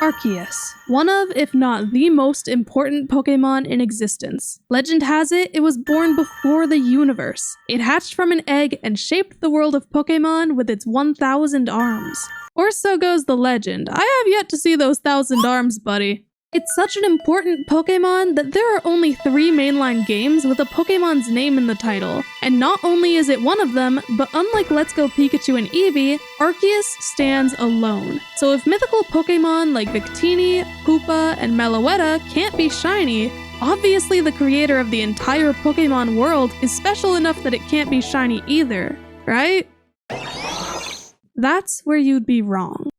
Arceus, one of, if not the most important Pokemon in existence. Legend has it was born before the universe. It hatched from an egg and shaped the world of Pokemon with its 1,000 arms. Or so goes the legend. I have yet to see those 1,000 arms, buddy. It's such an important Pokemon that there are only 3 mainline games with a Pokemon's name in the title. And not only is it one of them, but unlike Let's Go Pikachu and Eevee, Arceus stands alone. So if mythical Pokemon like Victini, Hoopa, and Meloetta can't be shiny, obviously the creator of the entire Pokemon world is special enough that it can't be shiny either, right? That's where you'd be wrong.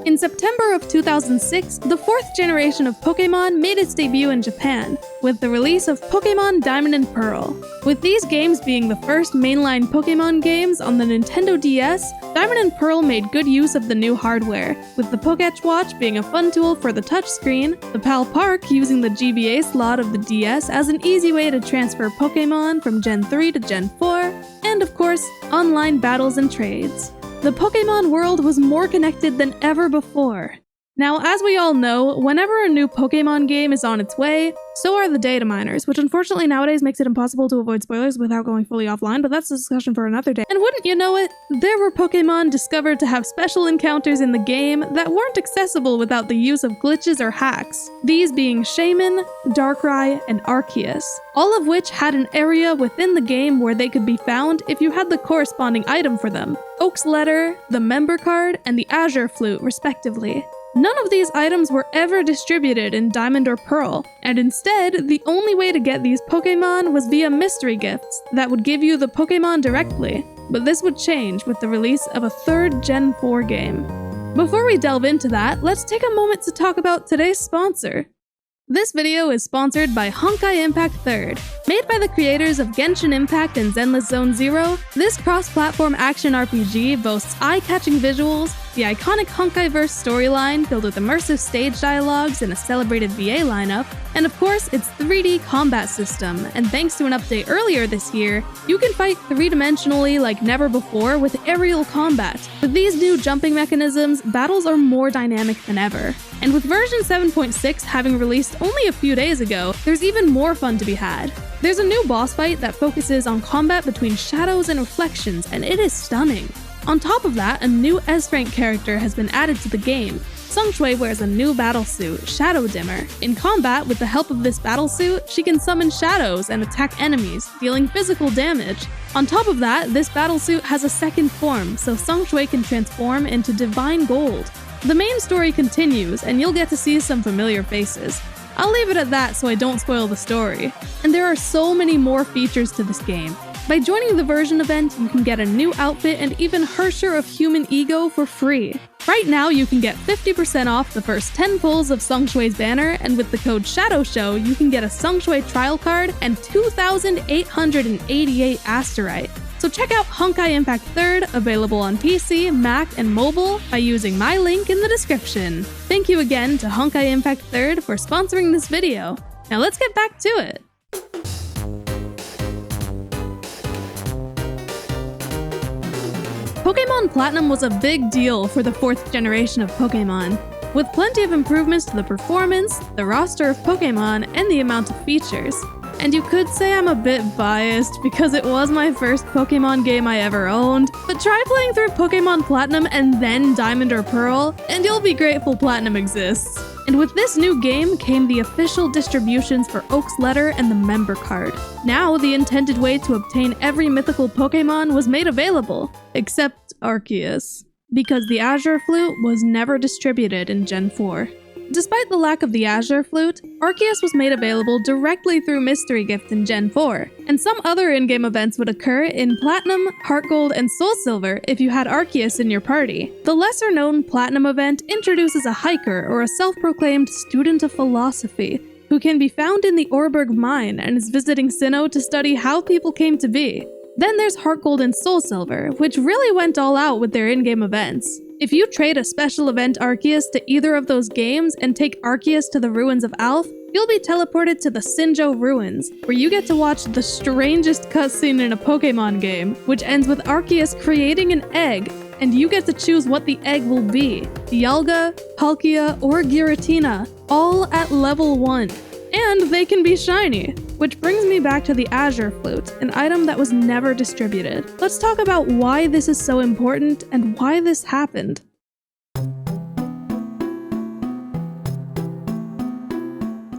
In September of 2006, the 4th generation of Pokemon made its debut in Japan, with the release of Pokemon Diamond and Pearl. With these games being the first mainline Pokemon games on the Nintendo DS, Diamond and Pearl made good use of the new hardware, with the Poketch Watch being a fun tool for the touchscreen, the PAL Park using the GBA slot of the DS as an easy way to transfer Pokemon from Gen 3 to Gen 4, and of course, online battles and trades. The Pokemon world was more connected than ever before. Now, as we all know, whenever a new Pokemon game is on its way, so are the data miners, which unfortunately nowadays makes it impossible to avoid spoilers without going fully offline, but that's a discussion for another day. And wouldn't you know it, there were Pokemon discovered to have special encounters in the game that weren't accessible without the use of glitches or hacks, these being Shaman, Darkrai, and Arceus, all of which had an area within the game where they could be found if you had the corresponding item for them, Oak's Letter, the Member Card, and the Azure Flute, respectively. None of these items were ever distributed in Diamond or Pearl, and instead, the only way to get these Pokemon was via mystery gifts that would give you the Pokemon directly. But this would change with the release of a 3rd Gen 4 game. Before we delve into that, let's take a moment to talk about today's sponsor. This video is sponsored by Honkai Impact 3rd. Made by the creators of Genshin Impact and Zenless Zone Zero, this cross-platform action RPG boasts eye-catching visuals, the iconic Honkaiverse storyline filled with immersive stage dialogues and a celebrated VA lineup, and of course its 3D combat system, and thanks to an update earlier this year, you can fight 3-dimensionally like never before with aerial combat. With these new jumping mechanisms, battles are more dynamic than ever. And with version 7.6 having released only a few days ago, there's even more fun to be had. There's a new boss fight that focuses on combat between shadows and reflections, and it is stunning. On top of that, a new S-rank character has been added to the game. Seungshui wears a new battlesuit, Shadow Dimmer. In combat, with the help of this battlesuit, she can summon shadows and attack enemies, dealing physical damage. On top of that, this battlesuit has a second form, so Seungshui can transform into Divine Gold. The main story continues, and you'll get to see some familiar faces. I'll leave it at that so I don't spoil the story. And there are so many more features to this game. By joining the version event, you can get a new outfit and even Hersher of Human Ego for free. Right now, you can get 50% off the first 10 pulls of Seungshui's banner, and with the code SHADOWSHOW, you can get a Seungshui trial card and 2,888 Asterite. So check out Honkai Impact 3rd, available on PC, Mac, and mobile, by using my link in the description. Thank you again to Honkai Impact 3rd for sponsoring this video. Now let's get back to it. Pokemon Platinum was a big deal for the 4th generation of Pokemon, with plenty of improvements to the performance, the roster of Pokemon, and the amount of features. And you could say I'm a bit biased because it was my first Pokemon game I ever owned, but try playing through Pokemon Platinum and then Diamond or Pearl, and you'll be grateful Platinum exists. And with this new game came the official distributions for Oak's Letter and the Member Card. Now, the intended way to obtain every mythical Pokemon was made available, except Arceus, because the Azure Flute was never distributed in Gen 4. Despite the lack of the Azure Flute, Arceus was made available directly through Mystery Gift in Gen 4, and some other in-game events would occur in Platinum, Heart Gold, and Soul Silver if you had Arceus in your party. The lesser-known Platinum event introduces a hiker or a self-proclaimed student of philosophy, who can be found in the Orberg mine and is visiting Sinnoh to study how people came to be. Then there's Heart Gold and Soul Silver, which really went all out with their in-game events. If you trade a special event Arceus to either of those games and take Arceus to the Ruins of Alph, you'll be teleported to the Sinjo Ruins, where you get to watch the strangest cutscene in a Pokemon game, which ends with Arceus creating an egg, and you get to choose what the egg will be: Dialga, Palkia, or Giratina, all at level 1. And they can be shiny! Which brings me back to the Azure Flute, an item that was never distributed. Let's talk about why this is so important and why this happened.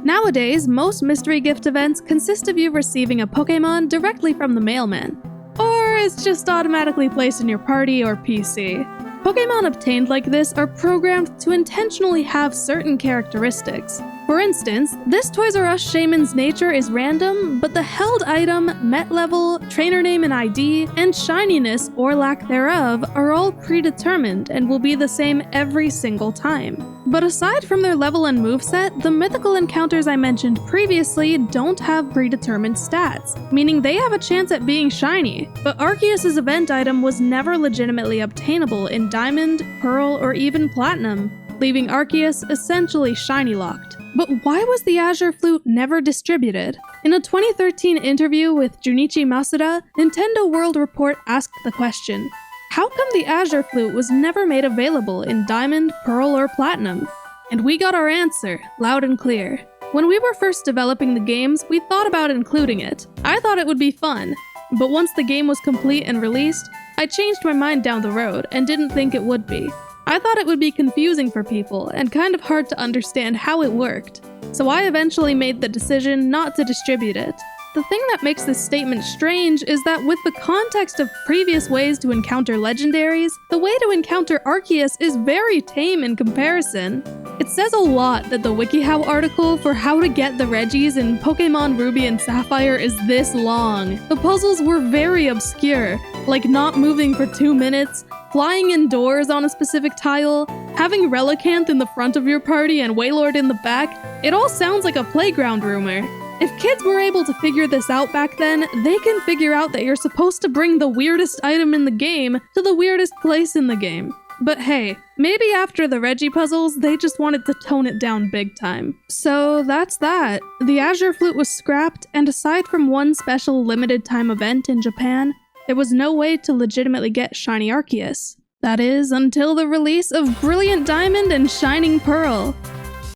Nowadays, most mystery gift events consist of you receiving a Pokemon directly from the mailman, or it's just automatically placed in your party or PC. Pokemon obtained like this are programmed to intentionally have certain characteristics. For instance, this Toys R Us Shaman's nature is random, but the held item, met level, trainer name and ID, and shininess or lack thereof are all predetermined and will be the same every single time. But aside from their level and moveset, the mythical encounters I mentioned previously don't have predetermined stats, meaning they have a chance at being shiny. But Arceus' event item was never legitimately obtainable in Diamond, Pearl, or even Platinum, leaving Arceus essentially shiny locked. But why was the Azure Flute never distributed? In a 2013 interview with Junichi Masuda, Nintendo World Report asked the question, how come the Azure Flute was never made available in Diamond, Pearl, or Platinum? And we got our answer, loud and clear. When we were first developing the games, we thought about including it. I thought it would be fun, but once the game was complete and released, I changed my mind down the road and didn't think it would be. I thought it would be confusing for people and kind of hard to understand how it worked, so I eventually made the decision not to distribute it. The thing that makes this statement strange is that with the context of previous ways to encounter legendaries, the way to encounter Arceus is very tame in comparison. It says a lot that the WikiHow article for how to get the Regis in Pokemon Ruby and Sapphire is this long. The puzzles were very obscure, like not moving for 2 minutes, flying indoors on a specific tile, having Relicanth in the front of your party and Wailord in the back. It all sounds like a playground rumor. If kids were able to figure this out back then, they can figure out that you're supposed to bring the weirdest item in the game to the weirdest place in the game. But hey, maybe after the Regi puzzles, they just wanted to tone it down big time. So that's that. The Azure Flute was scrapped, and aside from one special limited time event in Japan, there was no way to legitimately get Shiny Arceus. That is, until the release of Brilliant Diamond and Shining Pearl,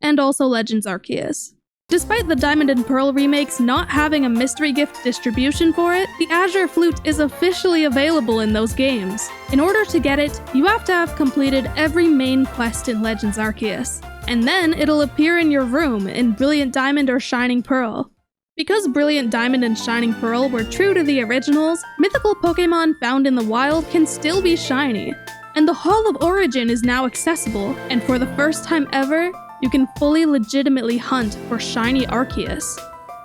and also Legends Arceus. Despite the Diamond and Pearl remakes not having a mystery gift distribution for it, the Azure Flute is officially available in those games. In order to get it, you have to have completed every main quest in Legends Arceus, and then it'll appear in your room in Brilliant Diamond or Shining Pearl. Because Brilliant Diamond and Shining Pearl were true to the originals, mythical Pokemon found in the wild can still be shiny. And the Hall of Origin is now accessible, and for the first time ever, you can fully legitimately hunt for Shiny Arceus.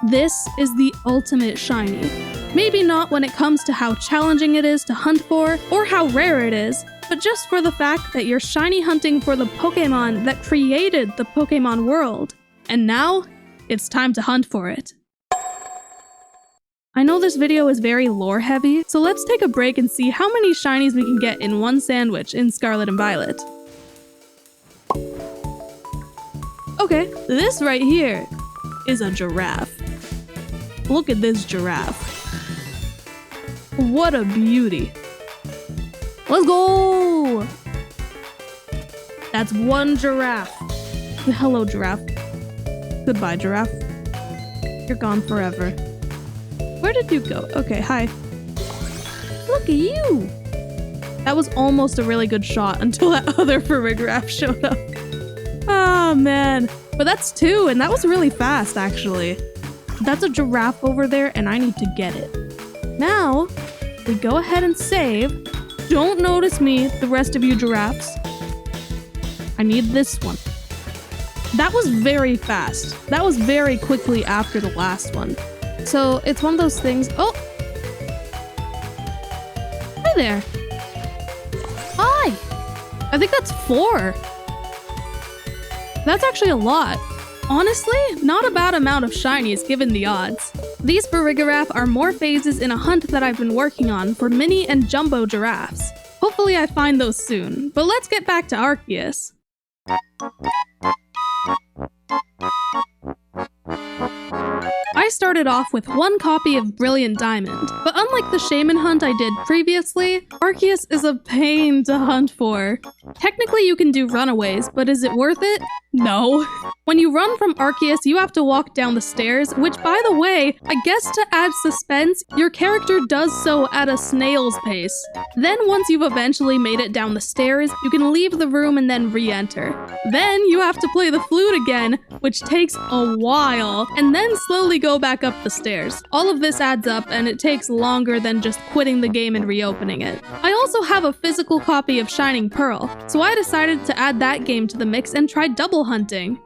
This is the ultimate shiny. Maybe not when it comes to how challenging it is to hunt for, or how rare it is, but just for the fact that you're shiny hunting for the Pokemon that created the Pokemon world. And now, it's time to hunt for it. I know this video is very lore heavy, so let's take a break and see how many shinies we can get in one sandwich in Scarlet and Violet. Okay, this right here is a giraffe. Look at this giraffe. What a beauty. Let's go! That's one giraffe. Hello, giraffe. Goodbye, giraffe. You're gone forever. Where did you go? Okay, hi. Look at you! That was almost a really good shot until that other Farigiraf showed up. Ah, man. But that's 2, and that was really fast, actually. That's a giraffe over there, and I need to get it. Now, we go ahead and save. Don't notice me, the rest of you giraffes. I need this one. That was very fast. That was very quickly after the last one. So it's one of those things. Oh! Hi there. Hi! I think that's 4. That's actually a lot. Honestly, not a bad amount of shinies given the odds. These Farigiraf are more phases in a hunt that I've been working on for mini and jumbo giraffes. Hopefully I find those soon, but let's get back to Arceus. started off with 1 copy of Brilliant Diamond, but unlike the Shaman hunt I did previously, Arceus is a pain to hunt for. Technically you can do runaways, but is it worth it? No. When you run from Arceus, you have to walk down the stairs, which by the way, I guess to add suspense, your character does so at a snail's pace. Then once you've eventually made it down the stairs, you can leave the room and then re-enter. Then you have to play the flute again, which takes a while, and then slowly go back up the stairs. All of this adds up and it takes longer than just quitting the game and reopening it. I also have a physical copy of Shining Pearl, so I decided to add that game to the mix and try double hunting.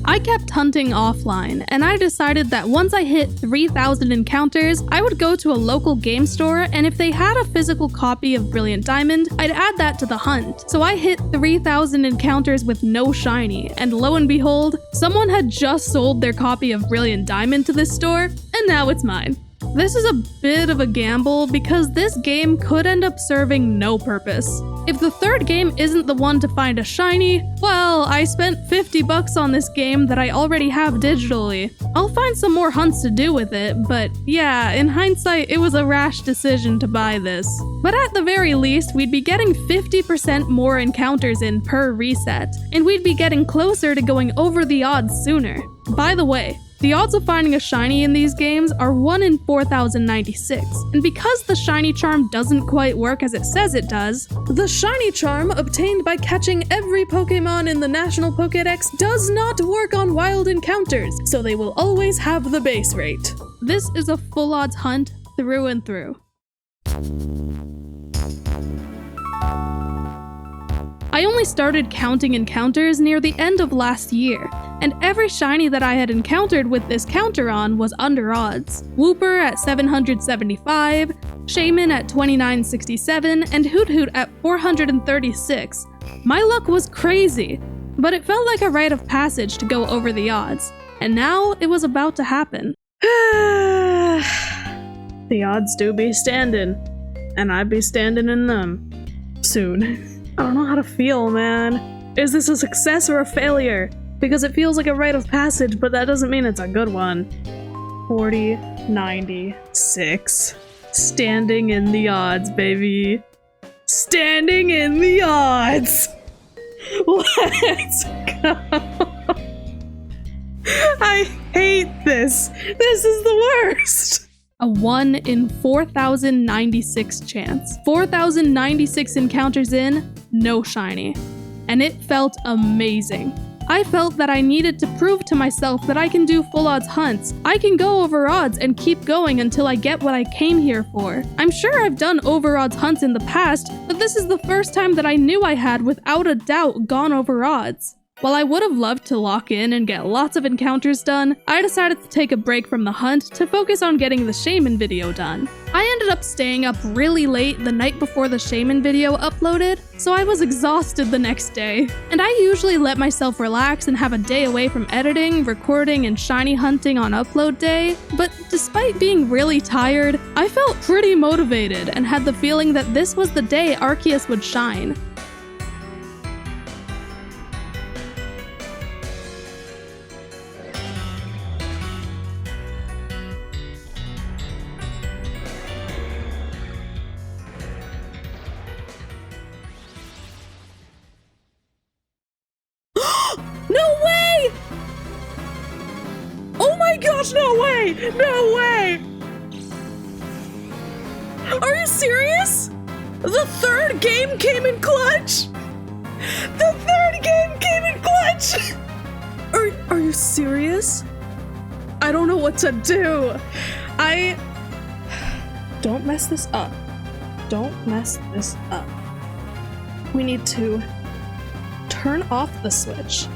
I kept hunting offline, and I decided that once I hit 3,000 encounters, I would go to a local game store, and if they had a physical copy of Brilliant Diamond, I'd add that to the hunt. So I hit 3,000 encounters with no shiny, and lo and behold, someone had just sold their copy of Brilliant Diamond to this store, and now it's mine. This is a bit of a gamble because this game could end up serving no purpose. If the third game isn't the one to find a shiny, well, I spent $50 on this game that I already have digitally. I'll find some more hunts to do with it, but yeah, in hindsight, it was a rash decision to buy this. But at the very least, we'd be getting 50% more encounters in per reset, and we'd be getting closer to going over the odds sooner. By the way, the odds of finding a shiny in these games are 1 in 4,096, and because the shiny charm doesn't quite work as it says it does, the shiny charm obtained by catching every Pokemon in the National Pokédex does not work on wild encounters, so they will always have the base rate. This is a full odds hunt through and through. I only started counting encounters near the end of last year, and every shiny that I had encountered with this counter on was under odds. Wooper at 775, Shaman at 2967, and Hoot Hoot at 436. My luck was crazy, but it felt like a rite of passage to go over the odds, and now it was about to happen. The odds do be standing, and I be standing in them. Soon. I don't know how to feel, man. Is this a success or a failure? Because it feels like a rite of passage, but that doesn't mean it's a good one. 40, 96. Standing in the odds, baby. Standing in the odds! Let's go! I hate this! This is the worst! A 1 in 4,096 chance. 4,096 encounters in, no shiny. And it felt amazing. I felt that I needed to prove to myself that I can do full odds hunts. I can go over odds and keep going until I get what I came here for. I'm sure I've done over odds hunts in the past, but this is the first time that I knew I had without a doubt gone over odds. While I would have loved to lock in and get lots of encounters done, I decided to take a break from the hunt to focus on getting the Shaman video done. I ended up staying up really late the night before the Shaman video uploaded, so I was exhausted the next day. And I usually let myself relax and have a day away from editing, recording, and shiny hunting on upload day, but despite being really tired, I felt pretty motivated and had the feeling that this was the day Arceus would shine. No way! Oh my gosh, no way! No way! Are you serious? The third game came in clutch? The third game came in clutch! Are you serious? I don't know what to do. Don't mess this up. Don't mess this up. We need to turn off the switch.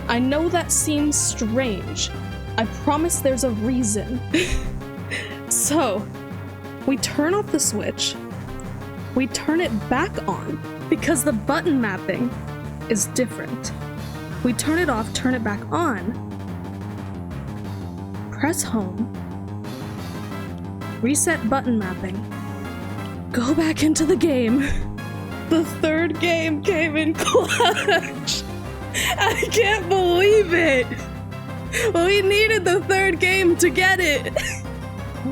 I know that seems strange. I promise there's a reason. So, we turn off the switch. We turn it back on because the button mapping is different. We turn it off, turn it back on. Press home. Reset button mapping. Go back into the game. The third game came in clutch. I can't believe it! We needed the third game to get it!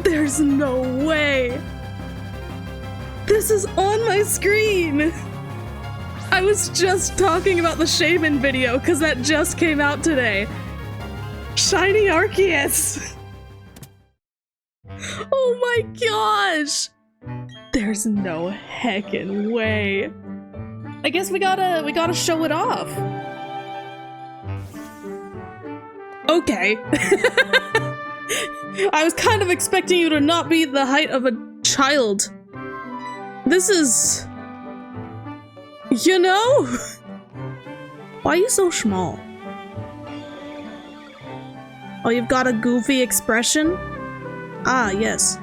There's no way! This is on my screen! I was just talking about the Shaman video because that just came out today. Shiny Arceus! Oh my gosh! There's no heckin' way. I guess we gotta show it off. Okay. I was kind of expecting you to not be the height of a child. This is... You know? Why are you so small? Oh, you've got a goofy expression? Ah, yes.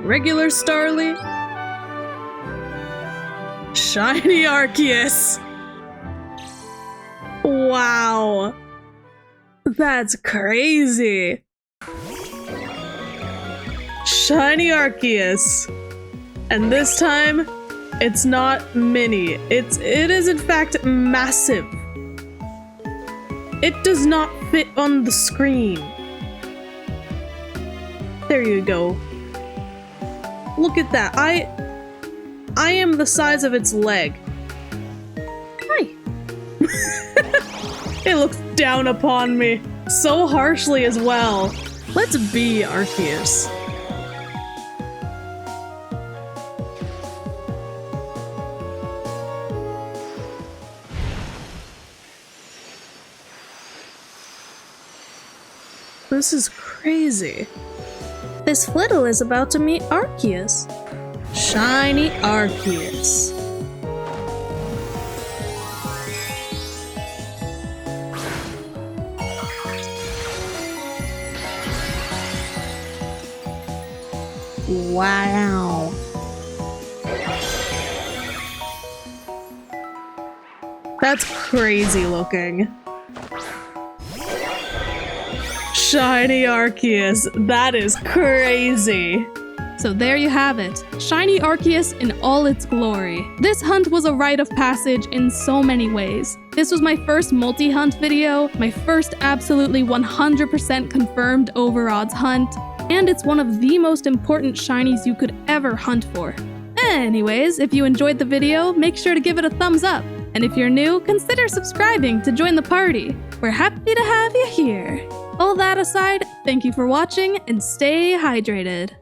Regular Starly. Shiny Arceus. Wow. That's crazy. Shiny Arceus. And this time, it's not mini. It is in fact massive. It does not fit on the screen. There you go. Look at that. I am the size of its leg. Hi. It looks down upon me so harshly as well. Let's be Arceus. This is crazy. This Flittle is about to meet Arceus. Shiny Arceus. Wow. That's crazy looking. Shiny Arceus, that is crazy. So there you have it, Shiny Arceus in all its glory. This hunt was a rite of passage in so many ways. This was my first multi-hunt video, my first absolutely 100% confirmed overodds hunt, and it's one of the most important shinies you could ever hunt for. Anyways, if you enjoyed the video, make sure to give it a thumbs up. And if you're new, consider subscribing to join the party. We're happy to have you here. All that aside, thank you for watching and stay hydrated.